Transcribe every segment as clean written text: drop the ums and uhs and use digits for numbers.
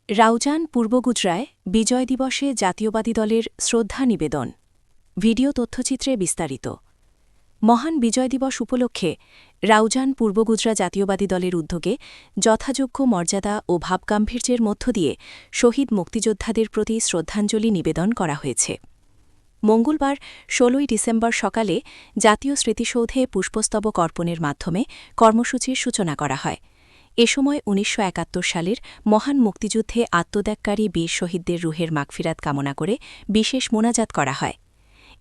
রাউজান পূর্ব গুজরায় বিজয় দিবসে জাতীয়বাদী দলের শ্রদ্ধা নিবেদন। ভিডিও তথ্যচিত্রে বিস্তারিত। মহান বিজয় দিবস উপলক্ষে রাউজান পূর্ব গুজরা জাতীয়বাদী দলের উদ্যোগে যথাযোগ্য মর্যাদা ও ভাবগাম্ভীর্যের মধ্য দিয়ে শহীদ মুক্তিযোদ্ধাদের প্রতি শ্রদ্ধাঞ্জলি নিবেদন করা হয়েছে। মঙ্গলবার ১৬ই ডিসেম্বর সকালে জাতীয় স্মৃতিসৌধে পুষ্পস্তবক অর্পণের মাধ্যমে কর্মসূচির সূচনা করা হয়। এ সময় ১৯৭১ সালের মহান মুক্তিযুদ্ধে আত্মত্যাগকারী বীর শহীদদের রুহের মাগফিরাত কামনা করে বিশেষ মোনাজাত করা হয়।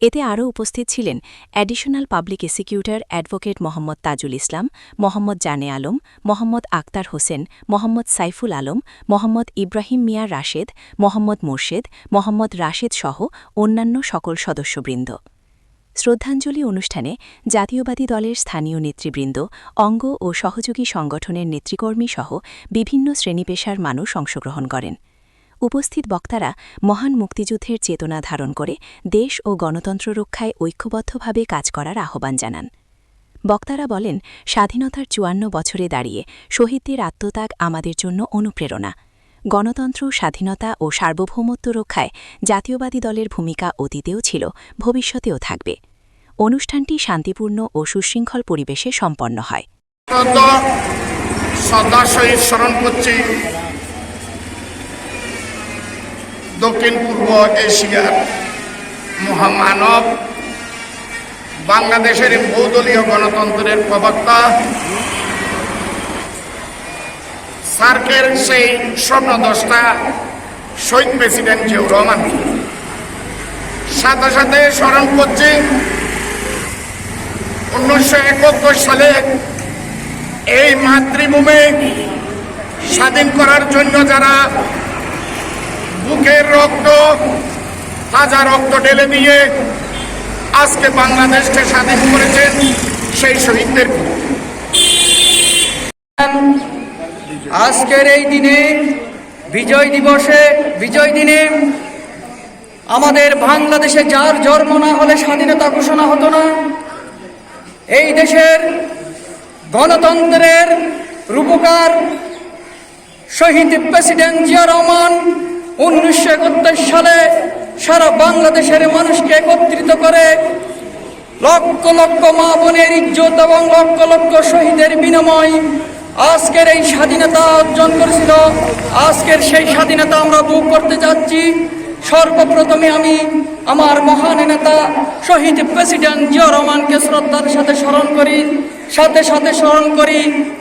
এতে আরও উপস্থিত ছিলেন additional public prosecutor advocate Mohammad Tajul Islam, Mohammad Jane Alam, Mohammad Akter Hossain, Mohammad Saiful Alam, Mohammad Ibrahim মিয়া রাশেদ, মোহাম্মদ মোর্শেদ, মোহাম্মদ রাশেদ সহ অন্যান্য সকল সদস্যবৃন্দ। শ্রদ্ধাঞ্জলি অনুষ্ঠানে জাতীয়বাদী দলের স্থানীয় নেতৃবৃন্দ, অঙ্গ ও সহযোগী সংগঠনের নেতৃকর্মী সহ বিভিন্ন শ্রেণীপেশার মানুষ অংশগ্রহণ করেন। উপস্থিত বক্তারা মহান মুক্তিযুদ্ধের চেতনা ধারণ করে দেশ ও গণতন্ত্র রক্ষায় ঐক্যবদ্ধভাবে কাজ করার আহ্বান জানান। বক্তারা বলেন, স্বাধীনতার ৫৪ বছরে দাঁড়িয়ে শহীদদের আত্মত্যাগ আমাদের জন্য অনুপ্রেরণা। গণতন্ত্র, স্বাধীনতা ও সার্বভৌমত্ব রক্ষায় জাতীয়বাদী দলের ভূমিকা অতীতেও ছিল, ভবিষ্যতেও থাকবে। অনুষ্ঠানটি শান্তিপূর্ণ ও সুশৃঙ্খল পরিবেশে সম্পন্ন হয়। স্মরণ করছি দক্ষিণ পূর্ব এশিয়ার মহামানব, বাংলাদেশের বহুদলীয় গণতন্ত্রের প্রবক্তা, সার্কের সেই স্বপ্নদ্রষ্টা শহীদ প্রেসিডেন্ট জিয়াউর রহমান। সাথে সাথে স্মরণ করছি ১৯৭১ সালে এই মাতৃভূমি স্বাধীন করার জন্য যারা বুকের রক্ত, তাজা রক্ত ঢেলে দিয়ে আজকে বাংলাদেশকে স্বাধীন করেছেন সেই শহীদদের। আজকের এই দিনে বিজয় দিনে আমাদের বাংলাদেশে যার জন্ম না হলে স্বাধীনতা ঘোষণা হতো না। এই দেশের গণতন্ত্রের রূপকার শহীদ প্রেসিডেন্ট জিয়াউর রহমান ১৯৭১ সালে সারা বাংলাদেশের মানুষকে একত্রিত করে লক্ষ লক্ষ মা বোনের ইজ্জত এবং লক্ষ লক্ষ শহীদের বিনিময় আজকের এই স্বাধীনতা অর্জন করেছিল। আজকের সেই স্বাধীনতা আমরা ভোগ করতে যাচ্ছি। সর্বপ্রথমে আমি আমার মহান নেতা শহীদ প্রেসিডেন্ট জিয়াউর রহমানকে শ্রদ্ধার সাথে স্মরণ করি, সাথে সাথে স্মরণ করি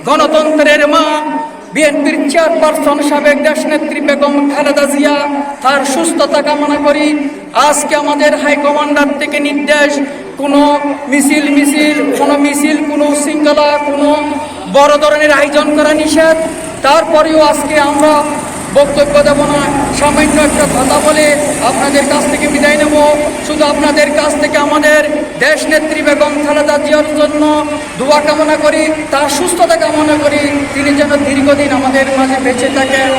গণতন্ত্রের মা বিএনপির চেয়ারপারসন সাবেক দেশনেত্রী বেগম খালেদা জিয়া, তার সুস্থতা কামনা করি। আজকে আমাদের হাইকমান্ডার থেকে নির্দেশ, কোনো মিছিল, কোনো শৃঙ্খলা, কোনো বড় ধরনের আয়োজন করা নিষেধ। তারপরেও আজকে আমরা বক্তব্য দেব না, সামান্য একটা কথা বলে আপনাদের কাছ থেকে বিদায় নেব। শুধু আপনাদের কাছ থেকে আমাদের দেশনেত্রী বেগম খালেদা জিয়ার জন্য দোয়া কামনা করি, তার সুস্থতা কামনা করি, তিনি যেন দীর্ঘদিন আমাদের মাঝে বেঁচে থাকেন।